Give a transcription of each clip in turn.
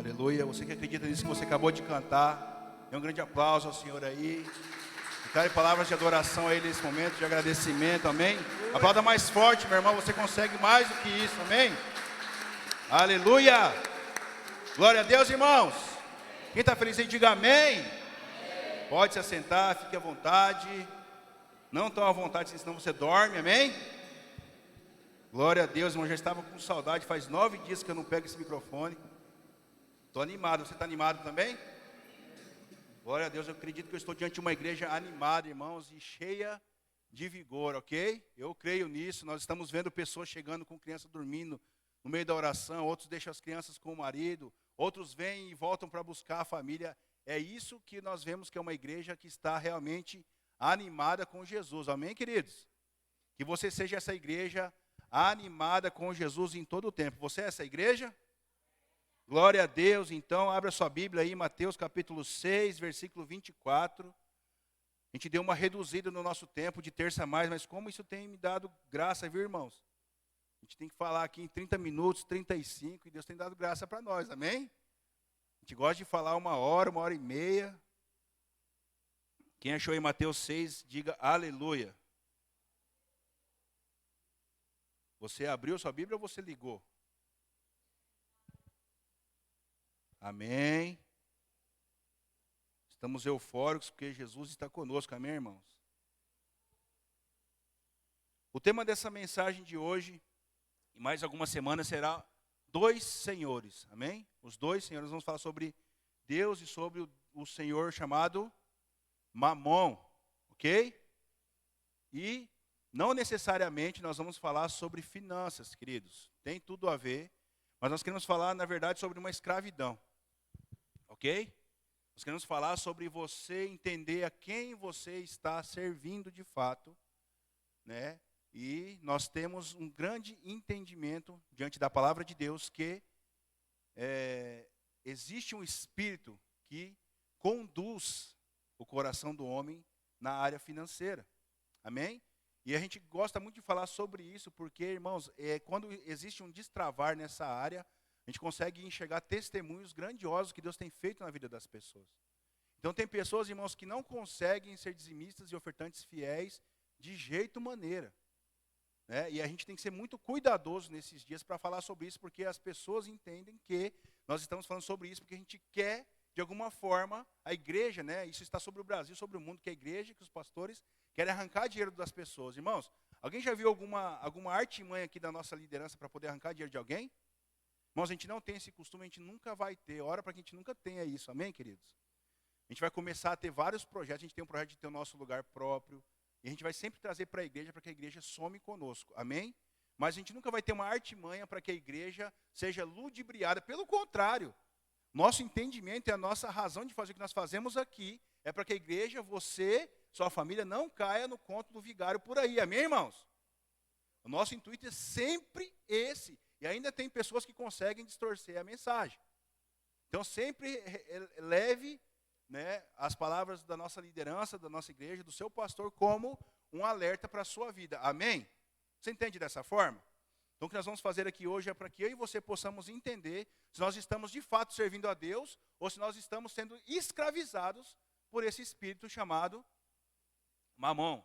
Aleluia. Você que acredita nisso que você acabou de cantar, dê um grande aplauso ao Senhor aí. Declare palavras de adoração a Ele nesse momento, de agradecimento, amém? Aplauda mais forte, meu irmão, você consegue mais do que isso, amém? Aleluia. Glória a Deus, irmãos. Quem está feliz aí, diga amém. Pode se assentar, fique à vontade. Não tão à vontade, senão você dorme, amém? Glória a Deus, irmão, já estava com saudade. Faz 9 dias que eu não pego esse microfone. Estou animado, você está animado também? Glória a Deus, eu acredito que eu estou diante de uma igreja animada, irmãos, e cheia de vigor, ok? Eu creio nisso. Nós estamos vendo pessoas chegando com criança dormindo no meio da oração. Outros deixam as crianças com o marido. Outros vêm e voltam para buscar a família. É isso que nós vemos que é uma igreja que está realmente animada com Jesus. Amém, queridos? Que você seja essa igreja animada com Jesus em todo o tempo. Você é essa igreja? Glória a Deus. Então, abra sua Bíblia aí, Mateus capítulo 6, versículo 24. A gente deu uma reduzida no nosso tempo de terça a mais, mas como isso tem me dado graça, viu, irmãos? A gente tem que falar aqui em 30 minutos, 35, e Deus tem dado graça para nós, amém? A gente gosta de falar 1 hora e meia. Quem achou aí Mateus 6, diga aleluia. Você abriu sua Bíblia ou você ligou? Amém. Estamos eufóricos porque Jesus está conosco, amém, irmãos? O tema dessa mensagem de hoje, e mais algumas semanas, será dois senhores, amém? Os dois senhores, vamos falar sobre Deus e sobre o Senhor chamado Mamon, ok? E não necessariamente nós vamos falar sobre finanças, queridos. Tem tudo a ver, mas nós queremos falar, na verdade, sobre uma escravidão. Ok? Nós queremos falar sobre você entender a quem você está servindo de fato, né? E nós temos um grande entendimento diante da palavra de Deus que existe um espírito que conduz o coração do homem na área financeira. Amém? E a gente gosta muito de falar sobre isso porque, irmãos, quando existe um destravar nessa área, a gente consegue enxergar testemunhos grandiosos que Deus tem feito na vida das pessoas. Então tem pessoas, irmãos, que não conseguem ser dizimistas e ofertantes fiéis de jeito maneira. Né? E a gente tem que ser muito cuidadoso nesses dias para falar sobre isso, porque as pessoas entendem que nós estamos falando sobre isso porque a gente quer, de alguma forma, a igreja, né? Isso está sobre o Brasil, sobre o mundo, que a igreja, que os pastores querem arrancar dinheiro das pessoas. Irmãos, alguém já viu alguma artimanha aqui da nossa liderança para poder arrancar dinheiro de alguém? Irmãos, a gente não tem esse costume, a gente nunca vai ter. Ora para que a gente nunca tenha isso, amém, queridos? A gente vai começar a ter vários projetos, a gente tem um projeto de ter o nosso lugar próprio, e a gente vai sempre trazer para que a igreja some conosco, amém? Mas a gente nunca vai ter uma artimanha para que a igreja seja ludibriada, pelo contrário, nosso entendimento e a nossa razão de fazer o que nós fazemos aqui, é para que a igreja, você, sua família, não caia no conto do vigário por aí, amém, irmãos? O nosso intuito é sempre esse. E ainda tem pessoas que conseguem distorcer a mensagem. Então sempre leve, né, as palavras da nossa liderança, da nossa igreja, do seu pastor, como um alerta para a sua vida. Amém? Você entende dessa forma? Então o que nós vamos fazer aqui hoje é para que eu e você possamos entender se nós estamos de fato servindo a Deus ou se nós estamos sendo escravizados por esse espírito chamado Mamon.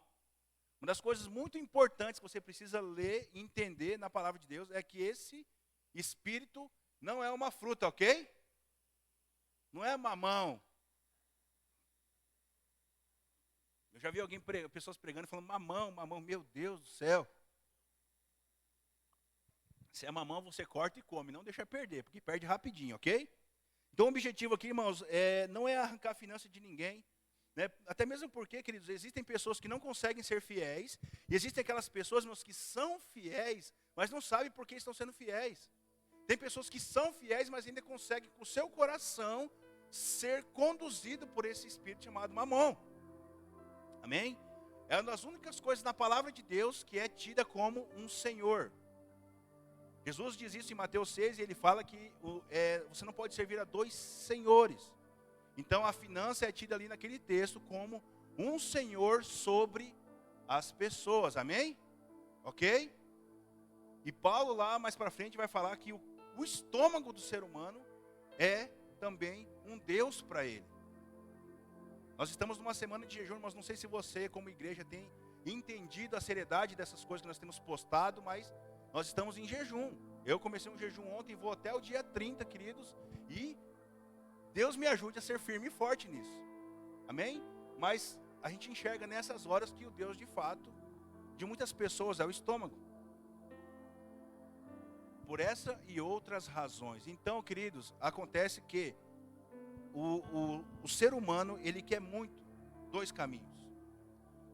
Uma das coisas muito importantes que você precisa ler e entender na palavra de Deus é que esse espírito não é uma fruta, ok? Não é mamão. Eu já vi pessoas pregando e falando mamão, meu Deus do céu. Se é mamão, você corta e come, não deixa perder, porque perde rapidinho, ok? Então o objetivo aqui, irmãos, não é arrancar finanças de ninguém. Né? Até mesmo porque, queridos, existem pessoas que não conseguem ser fiéis, e existem aquelas pessoas, irmãos, que são fiéis, mas não sabem por que estão sendo fiéis. Tem pessoas que são fiéis, mas ainda conseguem, com o seu coração, ser conduzido por esse espírito chamado Mamon. Amém? É uma das únicas coisas na palavra de Deus que é tida como um senhor. Jesus diz isso em Mateus 6, e ele fala que você não pode servir a dois senhores. Então a finança é tida ali naquele texto como um senhor sobre as pessoas, amém? Ok? E Paulo lá mais para frente vai falar que o estômago do ser humano é também um Deus para ele. Nós estamos numa semana de jejum, mas não sei se você, como igreja, tem entendido a seriedade dessas coisas que nós temos postado, mas nós estamos em jejum. Eu comecei um jejum ontem e vou até o dia 30, queridos, e Deus me ajude a ser firme e forte nisso. Amém? Mas a gente enxerga nessas horas que o Deus, de fato, de muitas pessoas é o estômago. Por essa e outras razões. Então, queridos, acontece que o ser humano, ele quer muito dois caminhos.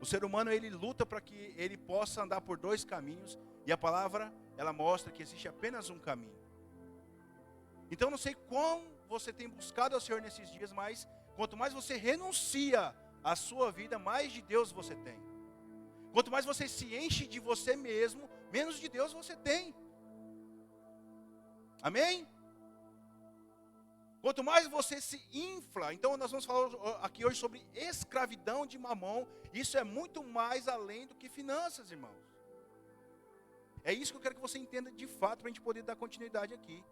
O ser humano, ele luta para que ele possa andar por dois caminhos. E a palavra, ela mostra que existe apenas um caminho. Então, não sei como você tem buscado ao Senhor nesses dias, mas quanto mais você renuncia à sua vida, mais de Deus você tem. Quanto mais você se enche de você mesmo, menos de Deus você tem. Amém? Quanto mais você se infla, então nós vamos falar aqui hoje sobre escravidão de Mamon. Isso é muito mais além do que finanças, irmãos. É isso que eu quero que você entenda de fato, para a gente poder dar continuidade aqui.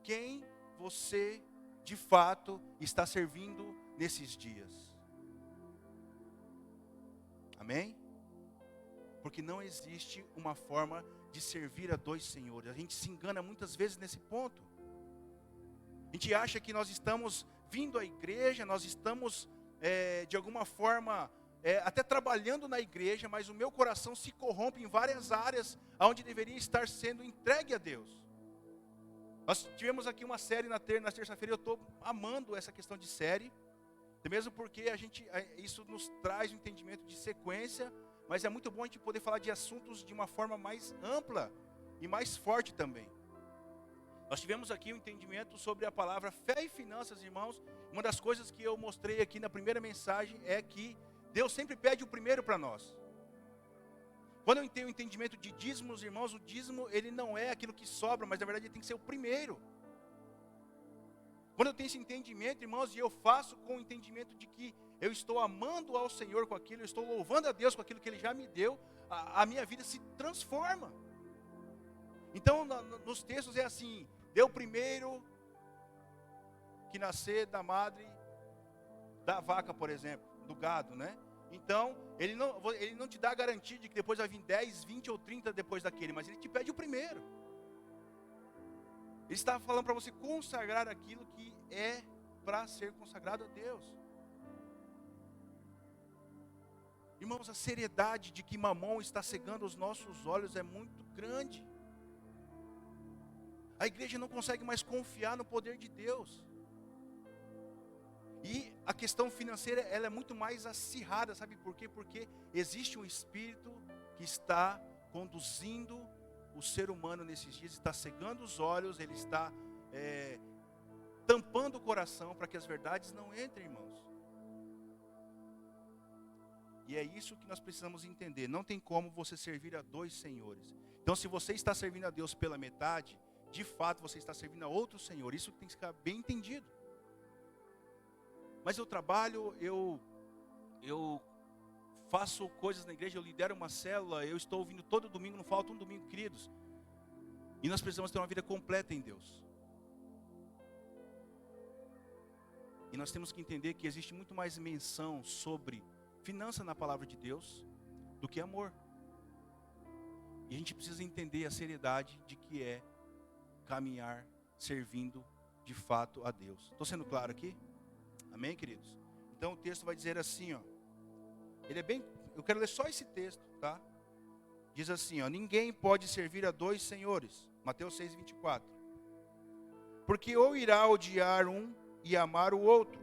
Quem você de fato está servindo nesses dias? Amém? Porque não existe uma forma de servir a dois senhores. A gente se engana muitas vezes nesse ponto. A gente acha que nós estamos vindo à igreja, nós estamos de alguma forma até trabalhando na igreja, mas o meu coração se corrompe em várias áreas onde deveria estar sendo entregue a Deus. Nós tivemos aqui uma série na terça-feira, eu estou amando essa questão de série, mesmo porque isso nos traz um entendimento de sequência, mas é muito bom a gente poder falar de assuntos de uma forma mais ampla e mais forte também. Nós tivemos aqui um entendimento sobre a palavra fé e finanças, irmãos. Uma das coisas que eu mostrei aqui na primeira mensagem é que Deus sempre pede o primeiro para nós. Quando eu tenho o entendimento de dízimos, irmãos, o dízimo ele não é aquilo que sobra, mas na verdade ele tem que ser o primeiro. Quando eu tenho esse entendimento, irmãos, e eu faço com o entendimento de que eu estou amando ao Senhor com aquilo, eu estou louvando a Deus com aquilo que Ele já me deu, a minha vida se transforma. Então, nos textos é assim, deu primeiro que nascer da madre da vaca, por exemplo, do gado, né? Então, ele não te dá a garantia de que depois vai vir 10, 20 ou 30 depois daquele, mas Ele te pede o primeiro. Ele está falando para você consagrar aquilo que é para ser consagrado a Deus. Irmãos, a seriedade de que Mamon está cegando os nossos olhos é muito grande. A igreja não consegue mais confiar no poder de Deus. E a questão financeira, ela é muito mais acirrada, sabe por quê? Porque existe um espírito que está conduzindo o ser humano nesses dias, está cegando os olhos, ele está tampando o coração para que as verdades não entrem, irmãos. E é isso que nós precisamos entender. Não tem como você servir a dois senhores. Então, se você está servindo a Deus pela metade, de fato você está servindo a outro senhor. Isso tem que ficar bem entendido. Mas eu trabalho, eu faço coisas na igreja, eu lidero uma célula, eu estou ouvindo todo domingo, não falta um domingo, queridos. E nós precisamos ter uma vida completa em Deus. E nós temos que entender que existe muito mais menção sobre finança na palavra de Deus do que amor. E a gente precisa entender a seriedade de que é caminhar servindo de fato a Deus. Estou sendo claro aqui? Amém, queridos? Então o texto vai dizer assim, ó. Eu quero ler só esse texto, tá? Diz assim, ó: ninguém pode servir a dois senhores. Mateus 6:24. Porque ou irá odiar um e amar o outro,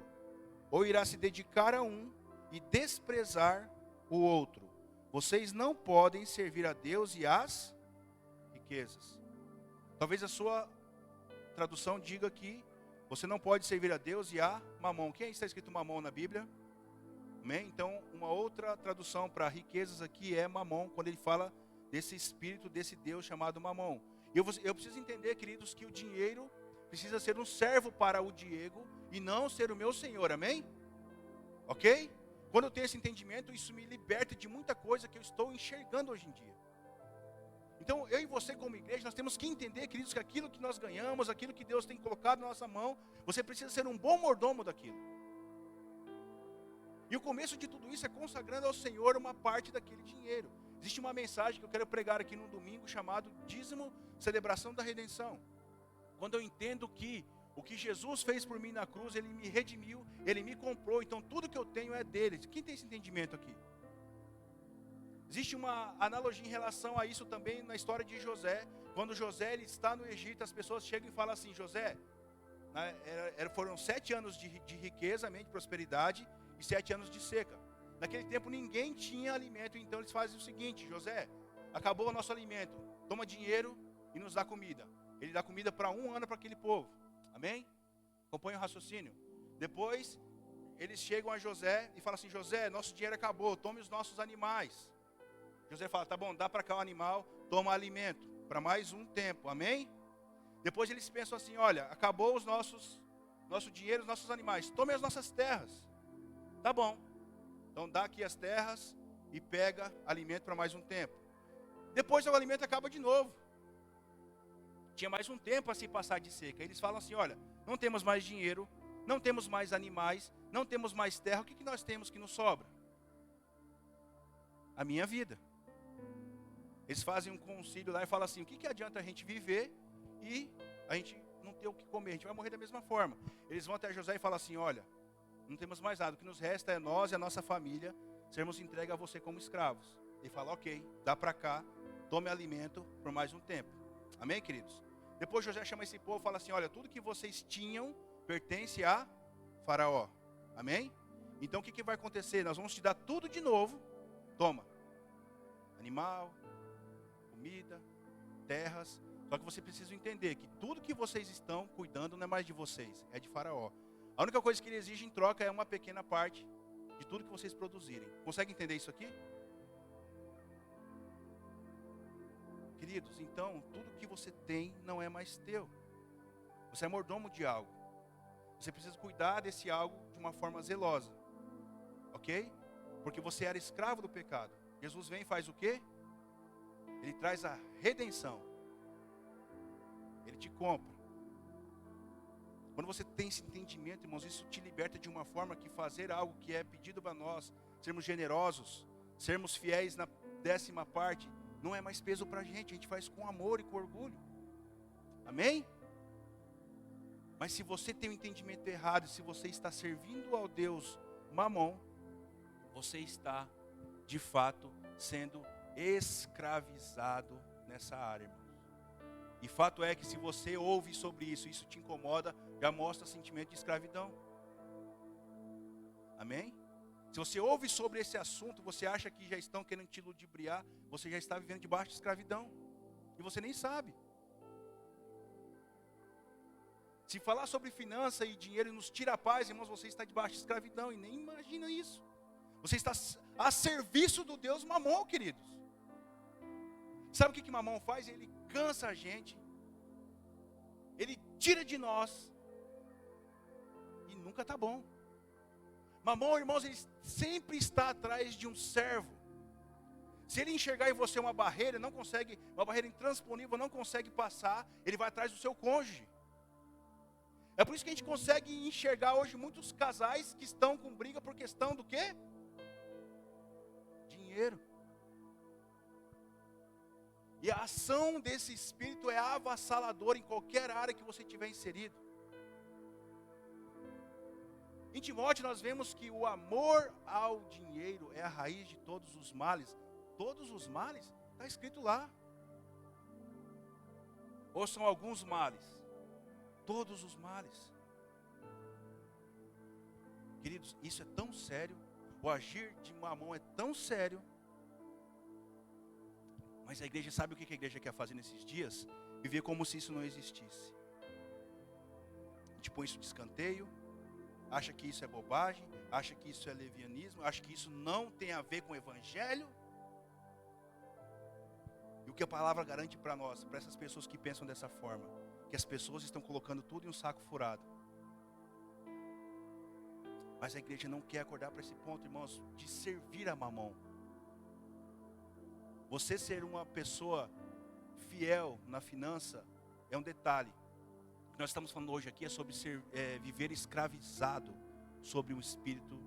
ou irá se dedicar a um e desprezar o outro. Vocês não podem servir a Deus e às riquezas. Talvez a sua tradução diga que você não pode servir a Deus e a Mamon. Quem está escrito Mamon na Bíblia? Amém? Então, uma outra tradução para riquezas aqui é Mamon, quando ele fala desse espírito, desse Deus chamado Mamon. Eu preciso entender, queridos, que o dinheiro precisa ser um servo para o Diego e não ser o meu Senhor. Amém? Ok? Quando eu tenho esse entendimento, isso me liberta de muita coisa que eu estou enxergando hoje em dia. Então, eu e você como igreja, nós temos que entender, queridos, que aquilo que nós ganhamos, aquilo que Deus tem colocado na nossa mão, você precisa ser um bom mordomo daquilo. E o começo de tudo isso é consagrando ao Senhor uma parte daquele dinheiro. Existe uma mensagem que eu quero pregar aqui no domingo, chamado dízimo, celebração da redenção. Quando eu entendo que o que Jesus fez por mim na cruz, Ele me redimiu, Ele me comprou, então tudo que eu tenho é dele. Quem tem esse entendimento aqui? Existe uma analogia em relação a isso também na história de José. Quando José ele está no Egito, as pessoas chegam e falam assim: José, foram 7 anos de riqueza, de prosperidade, e 7 anos de seca. Naquele tempo ninguém tinha alimento, então eles fazem o seguinte: José, acabou o nosso alimento, toma dinheiro e nos dá comida. Ele dá comida para 1 ano para aquele povo. Amém? Acompanha o raciocínio. Depois eles chegam a José e falam assim: José, nosso dinheiro acabou, tome os nossos animais. José fala: tá bom, dá para cá o animal, toma alimento para mais um tempo. Amém? Depois eles pensam assim: olha, acabou nosso dinheiro, os nossos animais, tome as nossas terras. Tá bom, então dá aqui as terras e pega alimento para mais um tempo. Depois o alimento acaba de novo. Tinha mais um tempo a se passar de seca. Eles falam assim: olha, não temos mais dinheiro, não temos mais animais, não temos mais terra, o que nós temos que nos sobra? A minha vida. Eles fazem um concílio lá e falam assim: o que adianta a gente viver e a gente não ter o que comer? A gente vai morrer da mesma forma. Eles vão até José e falam assim: olha, não temos mais nada, o que nos resta é nós e a nossa família sermos entregues a você como escravos. Ele fala: ok, dá para cá, tome alimento por mais um tempo. Amém, queridos? Depois José chama esse povo e fala assim: olha, tudo que vocês tinham pertence a Faraó. Amém? Então o que vai acontecer? Nós vamos te dar tudo de novo. Toma, animal, comida, terras. Só que você precisa entender que tudo que vocês estão cuidando não é mais de vocês, é de Faraó. A única coisa que ele exige em troca é uma pequena parte de tudo que vocês produzirem. Consegue entender isso aqui? Queridos, então, tudo que você tem não é mais teu. Você é mordomo de algo. Você precisa cuidar desse algo de uma forma zelosa. Ok? Porque você era escravo do pecado. Jesus vem e faz o quê? Ele traz a redenção. Ele te compra. Quando você tem esse entendimento, irmãos, isso te liberta de uma forma que fazer algo que é pedido para nós, sermos generosos, sermos fiéis na 10ª parte, não é mais peso para a gente faz com amor e com orgulho. Amém? Mas se você tem um entendimento errado, se você está servindo ao Deus Mamon, você está, de fato, sendo escravizado nessa área, irmãos. E fato é que se você ouve sobre isso, isso te incomoda, já mostra sentimento de escravidão. Amém? Se você ouve sobre esse assunto, você acha que já estão querendo te ludibriar, você já está vivendo debaixo de escravidão. E você nem sabe. Se falar sobre finança e dinheiro nos tira a paz, irmãos, você está debaixo de escravidão e nem imagina isso. Você está a serviço do Deus Mamon, queridos. Sabe o que Mamon faz? Ele cansa a gente. Ele tira de nós. E nunca está bom. Mamon, irmãos, ele sempre está atrás de um servo. Se ele enxergar em você uma barreira, uma barreira intransponível, não consegue passar, ele vai atrás do seu cônjuge. É por isso que a gente consegue enxergar hoje muitos casais que estão com briga por questão do quê? Dinheiro. E a ação desse espírito é avassaladora em qualquer área que você tiver inserido. Em Timóteo nós vemos que o amor ao dinheiro é a raiz de todos os males. Todos os males? Está escrito lá. Ou são alguns males? Todos os males. Queridos, isso é tão sério. O agir de Mamon é tão sério. Mas a igreja, sabe o que a igreja quer fazer nesses dias? Viver como se isso não existisse. A gente põe isso de escanteio. Acha que isso é bobagem, acha que isso é levianismo, acha que isso não tem a ver com o evangelho. E o que a palavra garante para nós, para essas pessoas que pensam dessa forma, que as pessoas estão colocando tudo em um saco furado. Mas a igreja não quer acordar para esse ponto, irmãos, de servir a Mamon. Você ser uma pessoa fiel na finança é um detalhe. O que nós estamos falando hoje aqui é sobre viver escravizado sobre um espírito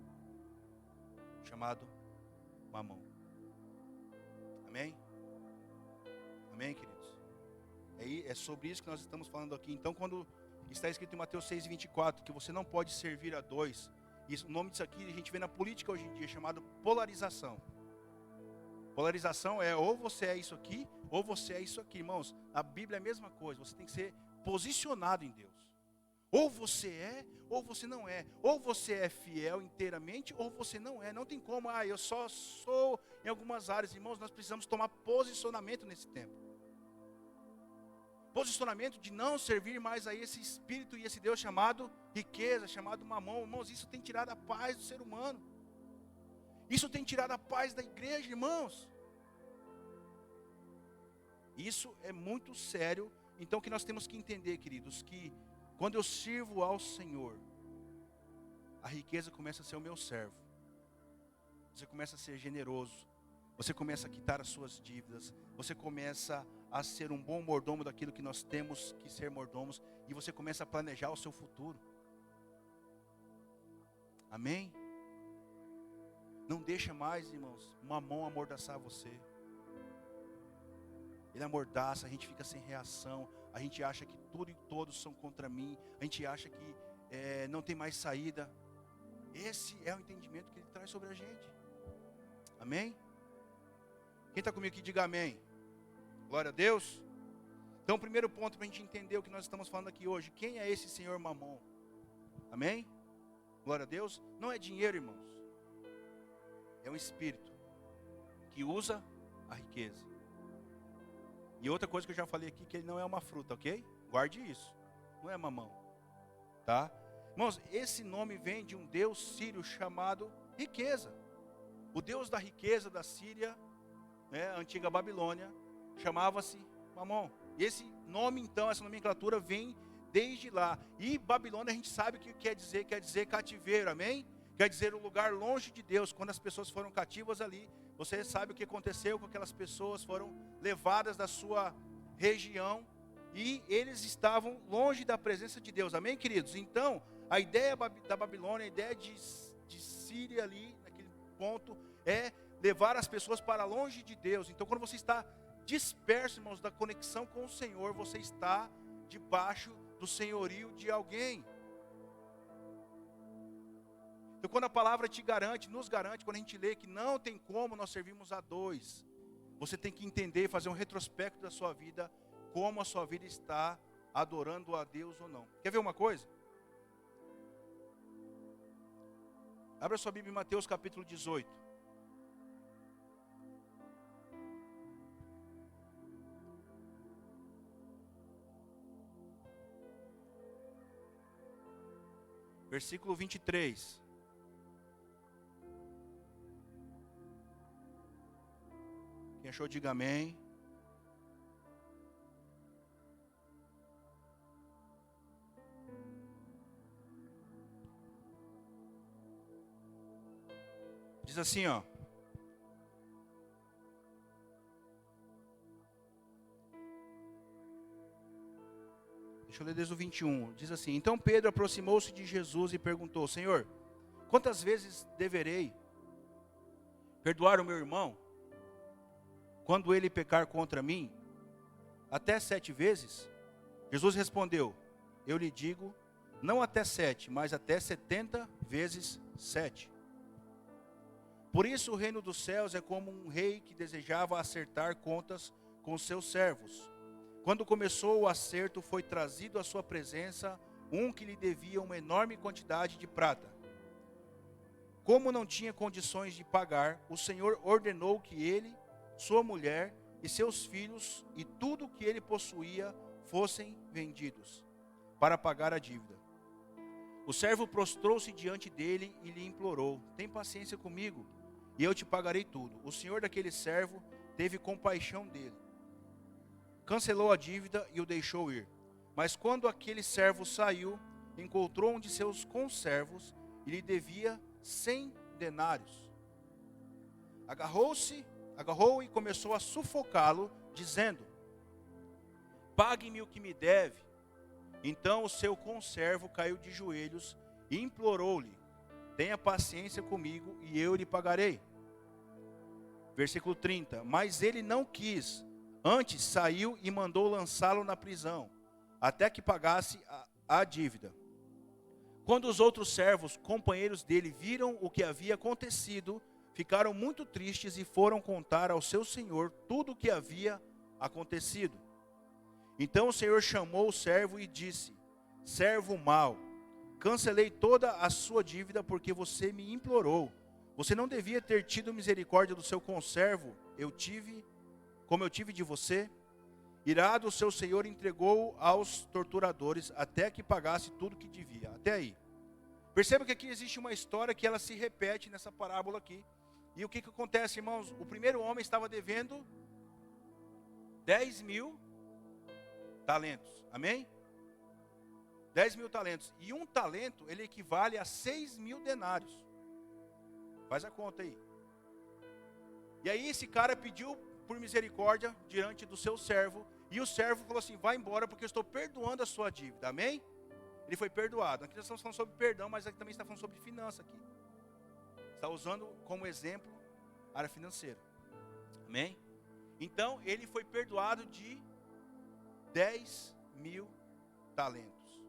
chamado mamão. Amém? Amém, queridos? É sobre isso que nós estamos falando aqui. Então, quando está escrito em Mateus 6:24, que você não pode servir a dois, o nome disso aqui a gente vê na política hoje em dia, chamado polarização. Polarização é ou você é isso aqui, ou você é isso aqui. Irmãos, a Bíblia é a mesma coisa, você tem que ser posicionado em Deus. Ou você é, ou você não é. Ou você é fiel inteiramente, ou você não é. Não tem como, eu só sou em algumas áreas. Irmãos, nós precisamos tomar posicionamento nesse tempo. Posicionamento de não servir mais a esse espírito e esse Deus chamado riqueza, chamado mamão. Irmãos, isso tem tirado a paz do ser humano. Isso tem tirado a paz da igreja, irmãos. Isso é muito sério. Então, o que nós temos que entender, queridos, que quando eu sirvo ao Senhor, a riqueza começa a ser o meu servo. Você começa a ser generoso. Você começa a quitar as suas dívidas. Você começa a ser um bom mordomo daquilo que nós temos que ser mordomos. E você começa a planejar o seu futuro. Amém? Não deixa mais, irmãos, uma mão amordaçar você. Ele amordaça, a gente fica sem reação. A gente acha que tudo e todos são contra mim. A gente acha que não tem mais saída. Esse é o entendimento que ele traz sobre a gente. Amém? Quem está comigo aqui, diga amém. Glória a Deus. Então, o primeiro ponto para a gente entender o que nós estamos falando aqui hoje. Quem é esse Senhor Mamon? Amém? Glória a Deus. Não é dinheiro, irmãos. É um espírito que usa a riqueza. E outra coisa que eu já falei aqui, que ele não é uma fruta, ok? Guarde isso. Não é mamão. Tá? Irmãos, esse nome vem de um deus sírio chamado riqueza. O deus da riqueza da Síria, a antiga Babilônia, chamava-se Mamon. E esse nome, então, essa nomenclatura vem desde lá. E Babilônia a gente sabe o que quer dizer cativeiro, amém? Quer dizer um lugar longe de Deus. Quando as pessoas foram cativas ali, você sabe o que aconteceu com aquelas pessoas, foram levadas da sua região e eles estavam longe da presença de Deus, amém, queridos? Então, a ideia da Babilônia, a ideia de Síria ali, naquele ponto, é levar as pessoas para longe de Deus. Então, quando você está disperso, irmãos, da conexão com o Senhor, você está debaixo do senhorio de alguém. Então, quando a palavra te garante, nos garante, quando a gente lê que não tem como nós servirmos a dois, você tem que entender, fazer um retrospecto da sua vida, como a sua vida está adorando a Deus ou não. Quer ver uma coisa? Abra sua Bíblia em Mateus capítulo 18. Versículo 23. Quem achou, diga amém. Diz assim, ó. Deixa eu ler desde o 21. Diz assim: Então Pedro aproximou-se de Jesus e perguntou: Senhor, quantas vezes deverei perdoar o meu irmão quando ele pecar contra mim? Até 7 vezes? Jesus respondeu: Eu lhe digo, não até 7, mas até 70 vezes 7. Por isso o reino dos céus é como um rei que desejava acertar contas com seus servos. Quando começou o acerto, foi trazido à sua presença um que lhe devia uma enorme quantidade de prata. Como não tinha condições de pagar, o Senhor ordenou que ele, sua mulher e seus filhos e tudo o que ele possuía fossem vendidos para pagar a dívida. O servo prostrou-se diante dele e lhe implorou: Tem paciência comigo e eu te pagarei tudo. O senhor daquele servo teve compaixão dele, cancelou a dívida e o deixou ir. Mas quando aquele servo saiu, encontrou um de seus conservos e lhe devia 100 denários. Agarrou e começou a sufocá-lo, dizendo: pague-me o que me deve. Então o seu conservo caiu de joelhos e implorou-lhe: tenha paciência comigo e eu lhe pagarei. Versículo 30. Mas ele não quis, antes saiu e mandou lançá-lo na prisão, até que pagasse a dívida. Quando os outros servos, companheiros dele, viram o que havia acontecido, ficaram muito tristes e foram contar ao seu senhor tudo o que havia acontecido. Então o senhor chamou o servo e disse: servo mau, cancelei toda a sua dívida porque você me implorou. Você não devia ter tido misericórdia do seu conservo, como eu tive de você? Irado, o seu senhor entregou aos torturadores até que pagasse tudo que devia. Até aí. Perceba que aqui existe uma história que ela se repete nessa parábola aqui. E o que acontece, irmãos? O primeiro homem estava devendo 10.000 talentos. Amém? 10.000 talentos. E um talento, ele equivale a 6.000 denários. Faz a conta aí. E aí esse cara pediu por misericórdia diante do seu servo. E o servo falou assim: vai embora porque eu estou perdoando a sua dívida. Amém? Ele foi perdoado. Aqui nós estamos falando sobre perdão, mas aqui também está falando sobre finança aqui. Está usando como exemplo a área financeira. Amém? Então ele foi perdoado de 10.000 talentos.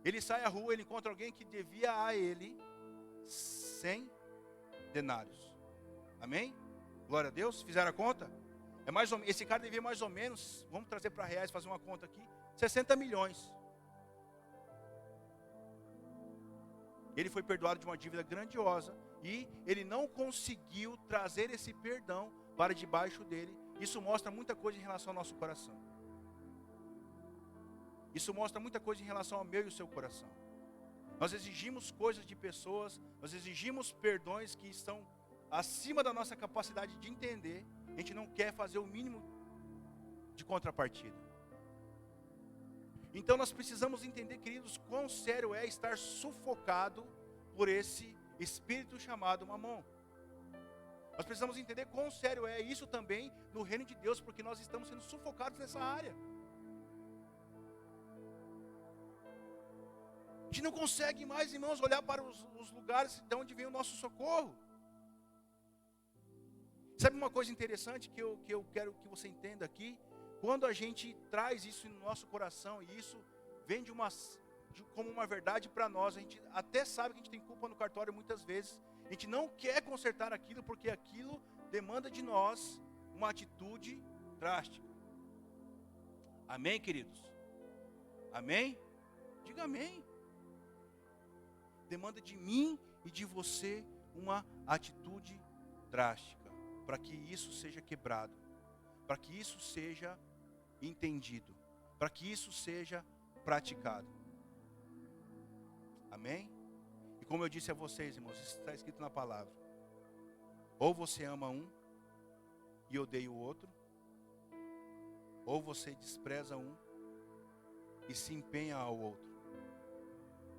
Ele sai à rua, ele encontra alguém que devia a ele 100 denários. Amém? Glória a Deus. Fizeram a conta? Esse cara devia mais ou menos, vamos trazer para reais, fazer uma conta aqui, 60 milhões. Ele foi perdoado de uma dívida grandiosa e ele não conseguiu trazer esse perdão para debaixo dele. Isso mostra muita coisa em relação ao nosso coração. Isso mostra muita coisa em relação ao meu e ao seu coração. Nós exigimos coisas de pessoas, nós exigimos perdões que estão acima da nossa capacidade de entender. A gente não quer fazer o mínimo de contrapartida. Então nós precisamos entender, queridos, quão sério é estar sufocado por esse espírito chamado Mamon. Nós precisamos entender quão sério é isso também no reino de Deus, porque nós estamos sendo sufocados nessa área. A gente não consegue mais, irmãos, olhar para os lugares de onde vem o nosso socorro. Sabe uma coisa interessante que eu quero que você entenda aqui? Quando a gente traz isso no nosso coração e isso vem como uma verdade para nós, a gente até sabe que a gente tem culpa no cartório muitas vezes. A gente não quer consertar aquilo porque aquilo demanda de nós uma atitude drástica. Amém, queridos? Amém? Diga amém. Demanda de mim e de você uma atitude drástica, para que isso seja quebrado, para que isso seja entendido, para que isso seja praticado. Amém? E como eu disse a vocês, irmãos, isso está escrito na palavra. Ou você ama um e odeia o outro, ou você despreza um e se empenha ao outro.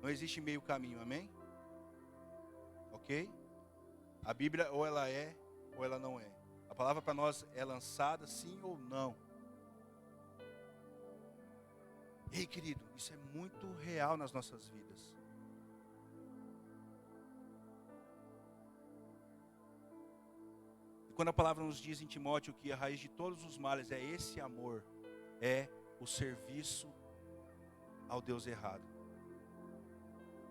Não existe meio caminho, amém? Ok? A Bíblia ou ela é ou ela não é. A palavra para nós é lançada sim ou não. Ei, querido, isso é muito real nas nossas vidas. E quando a palavra nos diz em Timóteo que a raiz de todos os males é esse amor, é o serviço ao Deus errado.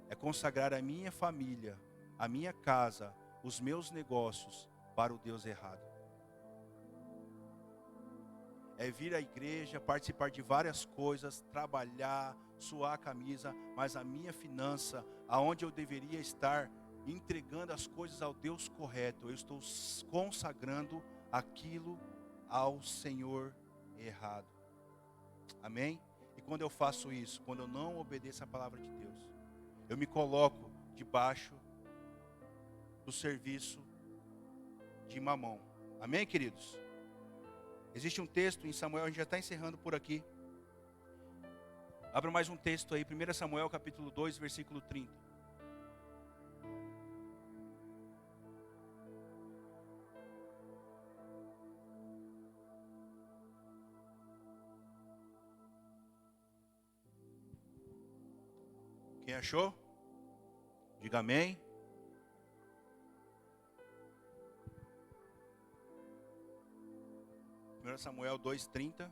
É consagrar a minha família, a minha casa, os meus negócios para o Deus errado. É vir à igreja, participar de várias coisas, trabalhar, suar a camisa, mas a minha finança, aonde eu deveria estar entregando as coisas ao Deus correto, eu estou consagrando aquilo ao Senhor errado. Amém? E quando eu faço isso, quando eu não obedeço a palavra de Deus, eu me coloco debaixo do serviço de Mamon. Amém, queridos? Existe um texto em Samuel, a gente já está encerrando por aqui. Abra mais um texto aí, 1 Samuel capítulo 2, versículo 30. Quem achou? Diga amém. Primeiro Samuel 2:30.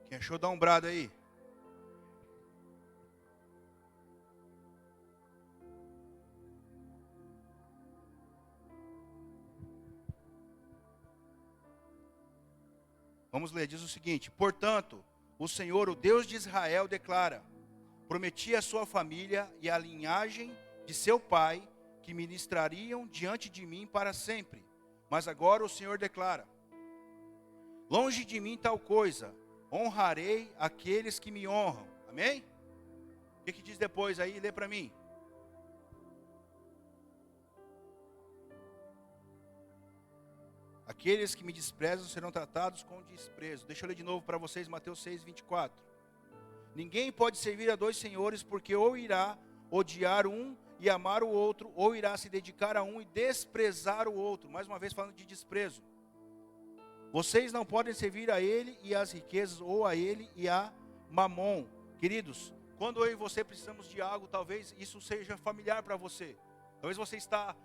Quem achou, dá um brado aí. Vamos ler, diz o seguinte: portanto, o Senhor, o Deus de Israel, declara: prometi à sua família e à linhagem de seu pai que ministrariam diante de mim para sempre. Mas agora o Senhor declara: longe de mim tal coisa, honrarei aqueles que me honram. Amém? O que diz depois aí? Lê para mim. Aqueles que me desprezam serão tratados com desprezo. Deixa eu ler de novo para vocês, Mateus 6:24. Ninguém pode servir a dois senhores, porque ou irá odiar um e amar o outro, ou irá se dedicar a um e desprezar o outro. Mais uma vez falando de desprezo. Vocês não podem servir a ele e às riquezas, ou a ele e a Mamon. Queridos, quando eu e você precisamos de algo, talvez isso seja familiar para você. Talvez você está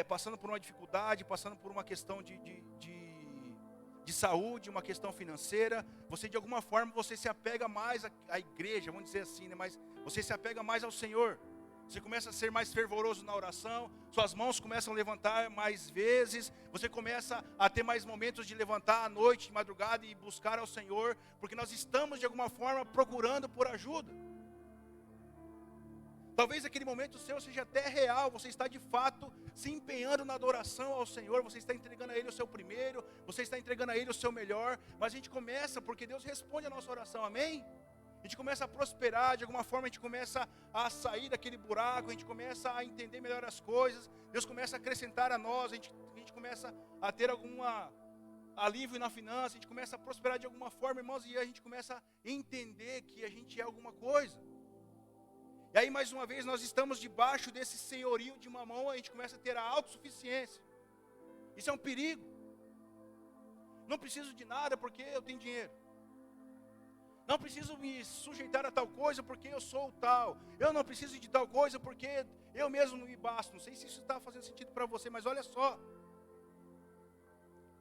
passando por uma dificuldade, passando por uma questão de saúde, uma questão financeira. Você, de alguma forma, você se apega mais à igreja, vamos dizer assim, né? Mas você se apega mais ao Senhor. Você começa a ser mais fervoroso na oração, suas mãos começam a levantar mais vezes, você começa a ter mais momentos de levantar à noite, de madrugada e buscar ao Senhor, porque nós estamos de alguma forma procurando por ajuda. Talvez aquele momento seu seja até real, você está de fato se empenhando na adoração ao Senhor, você está entregando a Ele o seu primeiro, você está entregando a Ele o seu melhor, mas a gente começa, porque Deus responde a nossa oração, amém? A gente começa a prosperar, de alguma forma a gente começa a sair daquele buraco, a gente começa a entender melhor as coisas, Deus começa a acrescentar a nós, a gente começa a ter algum alívio na finança, a gente começa a prosperar de alguma forma, irmãos, e a gente começa a entender que a gente é alguma coisa. E aí, mais uma vez, nós estamos debaixo desse senhorio de Mamon, a gente começa a ter a autossuficiência. Isso é um perigo. Não preciso de nada porque eu tenho dinheiro. Não preciso me sujeitar a tal coisa porque eu sou tal. Eu não preciso de tal coisa porque eu mesmo me basto. Não sei se isso está fazendo sentido para você, mas olha só.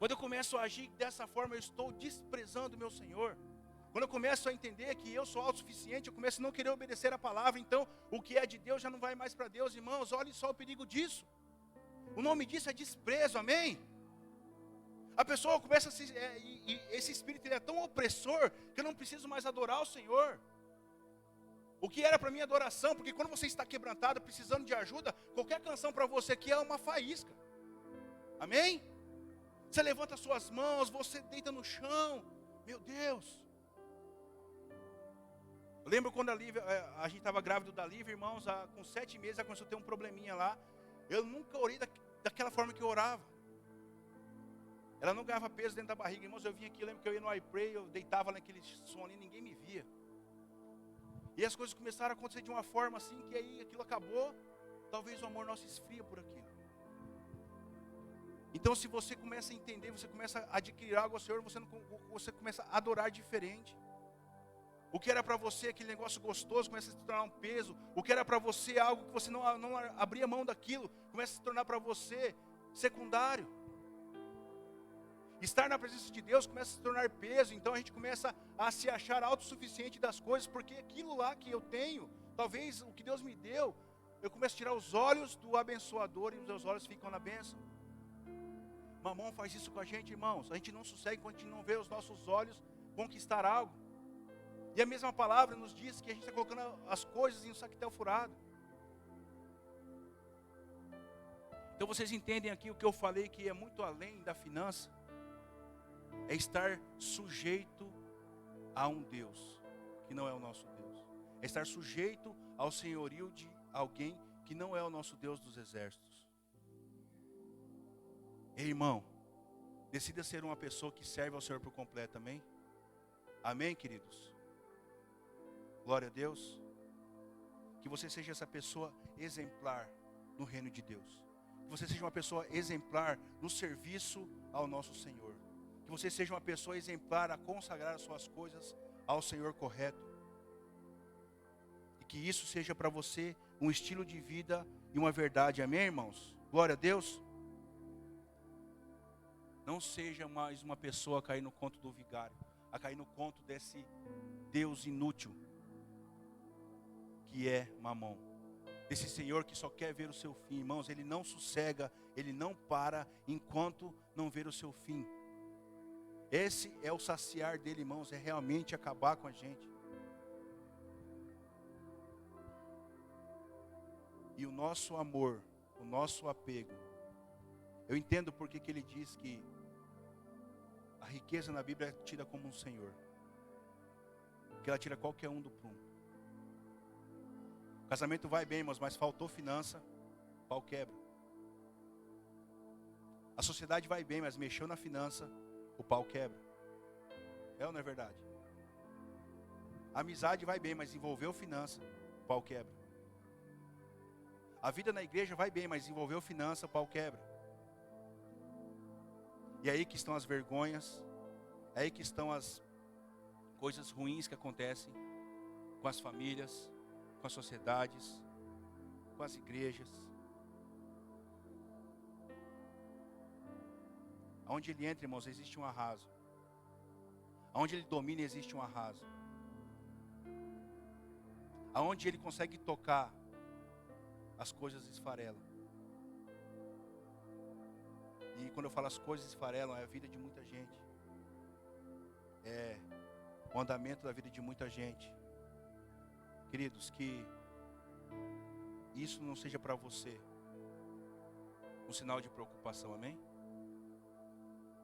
Quando eu começo a agir dessa forma, eu estou desprezando o meu Senhor. Quando eu começo a entender que eu sou autossuficiente, eu começo a não querer obedecer a palavra. Então, o que é de Deus já não vai mais para Deus, irmãos. Olhem só o perigo disso. O nome disso é desprezo, amém? A pessoa começa a se... esse espírito ele é tão opressor que eu não preciso mais adorar o Senhor. O que era para mim adoração, porque quando você está quebrantado, precisando de ajuda, qualquer canção para você aqui é uma faísca. Amém? Você levanta suas mãos, você deita no chão. Meu Deus. Eu lembro quando a gente estava grávido da Lívia, irmãos, com 7 meses, ela começou a ter um probleminha lá. Eu nunca orei daquela forma que eu orava. Ela não ganhava peso dentro da barriga, irmãos. Eu vinha aqui, eu lembro que eu ia no iPray, eu deitava naquele som ali, ninguém me via. E as coisas começaram a acontecer de uma forma assim, que aí aquilo acabou. Talvez o amor nosso esfria por aquilo. Então, se você começa a entender, você começa a adquirir algo ao Senhor, você começa a adorar diferente. O que era para você aquele negócio gostoso começa a se tornar um peso. O que era para você algo que você não abria mão daquilo, começa a se tornar para você secundário. Estar na presença de Deus começa a se tornar peso. Então a gente começa a se achar autossuficiente das coisas, porque aquilo lá que eu tenho, talvez o que Deus me deu, eu começo a tirar os olhos do abençoador e os meus olhos ficam na bênção. Mamon faz isso com a gente, irmãos. A gente não sossega enquanto a gente não vê os nossos olhos conquistar algo. E a mesma palavra nos diz que a gente está colocando as coisas em um saquetel furado. Então vocês entendem aqui o que eu falei, que é muito além da finança. É estar sujeito a um Deus, que não é o nosso Deus. É estar sujeito ao senhorio de alguém que não é o nosso Deus dos exércitos. Ei, irmão, decida ser uma pessoa que serve ao Senhor por completo, amém? Amém, queridos? Glória a Deus. Que você seja essa pessoa exemplar no reino de Deus. Que você seja uma pessoa exemplar no serviço ao nosso Senhor. Que você seja uma pessoa exemplar a consagrar as suas coisas ao Senhor correto. E que isso seja para você um estilo de vida e uma verdade. Amém, irmãos? Glória a Deus. Não seja mais uma pessoa a cair no conto do vigário, a cair no conto desse Deus inútil que é Mamon. Desse Senhor que só quer ver o seu fim. Irmãos, Ele não sossega, Ele não para enquanto não ver o seu fim. Esse é o saciar dele, irmãos, é realmente acabar com a gente. E o nosso amor, o nosso apego, eu entendo porque que ele diz que a riqueza na Bíblia é tida como um senhor. Que ela tira qualquer um do prumo. O casamento vai bem, irmãos, mas faltou finança, o pau quebra. A sociedade vai bem, mas mexeu na finança, o pau quebra. É ou não é verdade? A amizade vai bem, mas envolveu finança, o pau quebra. A vida na igreja vai bem, mas envolveu finança, o pau quebra. E é aí que estão as vergonhas, é aí que estão as coisas ruins que acontecem com as famílias, com as sociedades, com as igrejas. Onde ele entra, irmãos, existe um arraso. Onde ele domina, existe um arraso. Aonde ele consegue tocar, as coisas esfarelam. E quando eu falo as coisas esfarelam, é a vida de muita gente. É o andamento da vida de muita gente. Queridos, que isso não seja para você um sinal de preocupação, amém?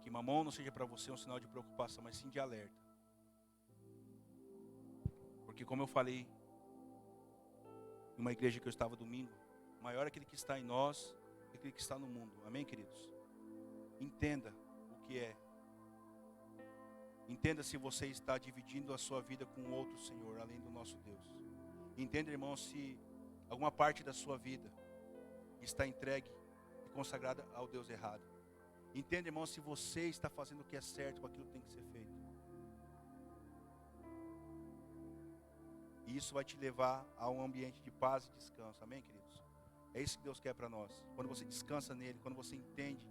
Que Mamon não seja para você um sinal de preocupação, mas sim de alerta. Porque como eu falei em uma igreja que eu estava domingo, maior é aquele que está em nós do que aquele que está no mundo. Amém, queridos? Entenda o que é. Entenda se você está dividindo a sua vida com outro Senhor, além do nosso Deus. Entenda, irmão, se alguma parte da sua vida está entregue e consagrada ao Deus errado. Entenda, irmão, se você está fazendo o que é certo com aquilo que tem que ser feito. E isso vai te levar a um ambiente de paz e descanso. Amém, queridos? É isso que Deus quer para nós. Quando você descansa nele, quando você entende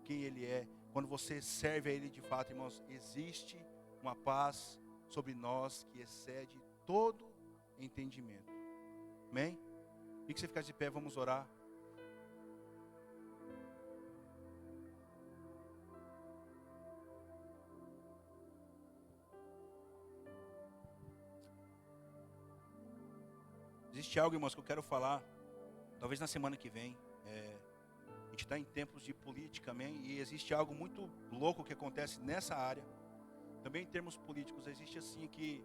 quem Ele é, quando você serve a Ele de fato, irmãos, existe uma paz sobre nós que excede todo entendimento. Amém? E que você ficar de pé, vamos orar. Existe algo, irmãos, que eu quero falar, talvez na semana que vem. A gente está em tempos de política, amém? E existe algo muito louco que acontece nessa área. Também em termos políticos, existe assim que,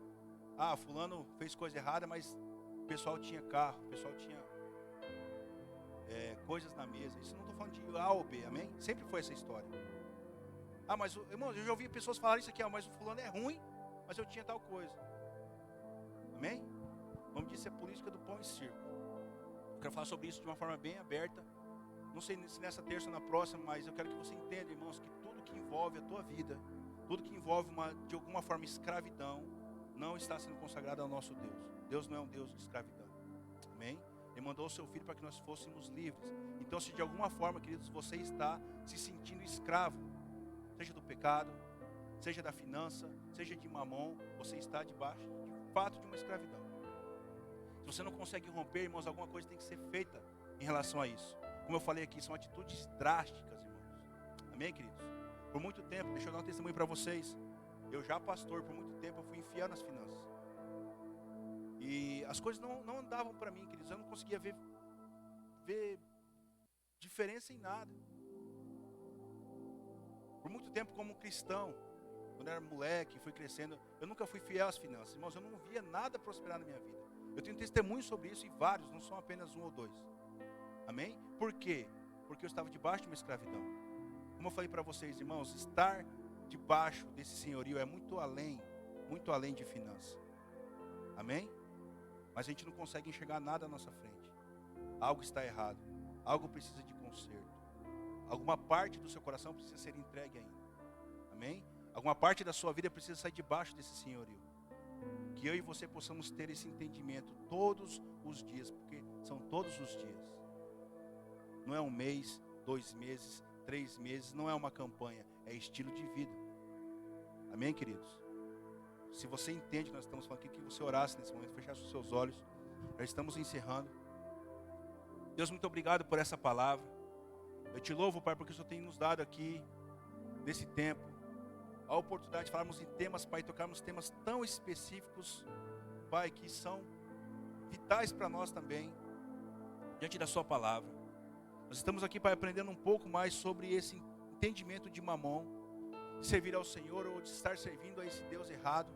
fulano fez coisa errada, mas o pessoal tinha carro, o pessoal tinha coisas na mesa. Isso não estou falando de A ou B, amém? Sempre foi essa história. Mas, irmãos, eu já ouvi pessoas falarem isso aqui, mas o fulano é ruim, mas eu tinha tal coisa. Amém? O nome disso é política do pão e circo. Eu quero falar sobre isso de uma forma bem aberta. Não sei se nessa terça ou na próxima, mas eu quero que você entenda, irmãos, que tudo que envolve a tua vida, tudo que envolve de alguma forma escravidão, não está sendo consagrado ao nosso Deus. Deus não é um Deus de escravidão. Amém? Ele mandou o seu Filho para que nós fôssemos livres. Então, se de alguma forma, queridos, você está se sentindo escravo, seja do pecado, seja da finança, seja de Mamon, você está debaixo de fato de uma escravidão. Se você não consegue romper, irmãos, alguma coisa tem que ser feita em relação a isso. Como eu falei aqui, são atitudes drásticas, irmãos. Amém, queridos? Por muito tempo, deixa eu dar um testemunho para vocês. Eu já pastor, por muito tempo eu fui enfiar nas finanças. E as coisas não andavam para mim, queridos. Eu não conseguia ver diferença em nada. Por muito tempo como cristão, quando eu era moleque, fui crescendo, eu nunca fui fiel às finanças. Irmãos, eu não via nada prosperar na minha vida. Eu tenho testemunhos sobre isso e vários, não são apenas um ou dois. Amém? Por quê? Porque eu estava debaixo de uma escravidão. Como eu falei para vocês, irmãos, estar debaixo desse senhorio é muito além de finanças. Amém? Mas a gente não consegue enxergar nada à nossa frente. Algo está errado. Algo precisa de conserto. alguma parte do seu coração precisa ser entregue ainda. Amém? Alguma parte da sua vida precisa sair debaixo desse senhorio. Que eu e você possamos ter esse entendimento todos os dias, porque são todos os dias. Não é um mês, 2 meses, 3 meses, não é uma campanha, é estilo de vida. Amém, queridos? Se você entende, nós estamos falando aqui, que você orasse nesse momento, fechasse os seus olhos. Já estamos encerrando. Deus, muito obrigado por essa palavra. Eu te louvo, Pai, porque o Senhor tem nos dado aqui, nesse tempo, a oportunidade de falarmos em temas, Pai, tocarmos temas tão específicos, Pai, que são vitais para nós também, diante da sua palavra. Nós estamos aqui, Pai, aprendendo um pouco mais sobre esse entendimento de mamon, de servir ao Senhor ou de estar servindo a esse Deus errado,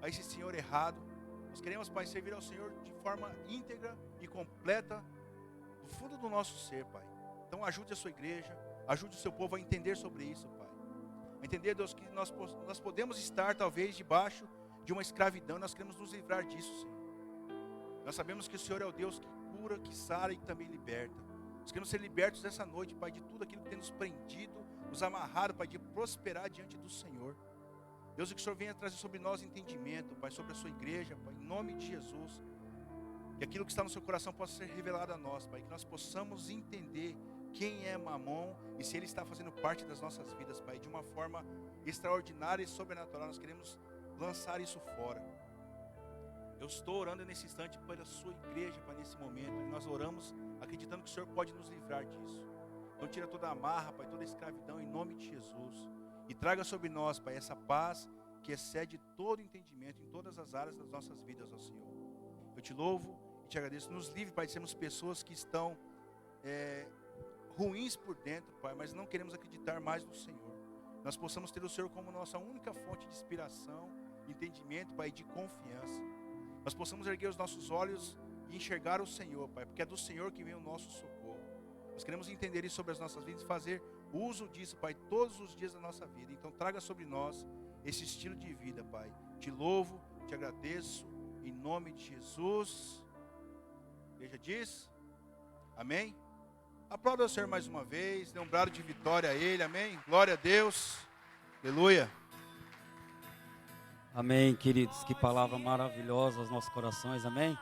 a esse Senhor errado. Nós queremos, Pai, servir ao Senhor de forma íntegra e completa, do fundo do nosso ser, Pai. Então ajude a sua igreja, ajude o seu povo a entender sobre isso, Pai. A entender, Deus, que nós podemos estar talvez debaixo de uma escravidão, nós queremos nos livrar disso, Senhor. Nós sabemos que o Senhor é o Deus que cura, que sara e também liberta. Nós queremos ser libertos dessa noite, Pai, de tudo aquilo que tem nos prendido, nos amarrado, Pai, de prosperar diante do Senhor. Deus, que o Senhor venha trazer sobre nós entendimento, Pai, sobre a sua igreja, Pai, em nome de Jesus. Que aquilo que está no seu coração possa ser revelado a nós, Pai, que nós possamos entender quem é Mamon e se ele está fazendo parte das nossas vidas, Pai, de uma forma extraordinária e sobrenatural. Nós queremos lançar isso fora. Eu estou orando nesse instante pela sua igreja, Pai, nesse momento, e nós oramos acreditando que o Senhor pode nos livrar disso. Então tira toda a amarra, Pai, toda a escravidão em nome de Jesus, e traga sobre nós, Pai, essa paz que excede todo entendimento em todas as áreas das nossas vidas, ó Senhor. Eu te louvo e te agradeço. Nos livre, Pai, de sermos pessoas que estão ruins por dentro, Pai, mas não queremos acreditar mais no Senhor. Nós possamos ter o Senhor como nossa única fonte de inspiração, entendimento, Pai, de confiança. Nós possamos erguer os nossos olhos e enxergar o Senhor, Pai, porque é do Senhor que vem o nosso socorro. Nós queremos entender isso sobre as nossas vidas e fazer uso disso, Pai, todos os dias da nossa vida. Então traga sobre nós esse estilo de vida, Pai. Te louvo, te agradeço, em nome de Jesus. A igreja diz, amém? Aplauda o Senhor mais uma vez, dê um brado de vitória a Ele, amém? Glória a Deus, aleluia. Amém, queridos, que palavra maravilhosa aos nossos corações, amém?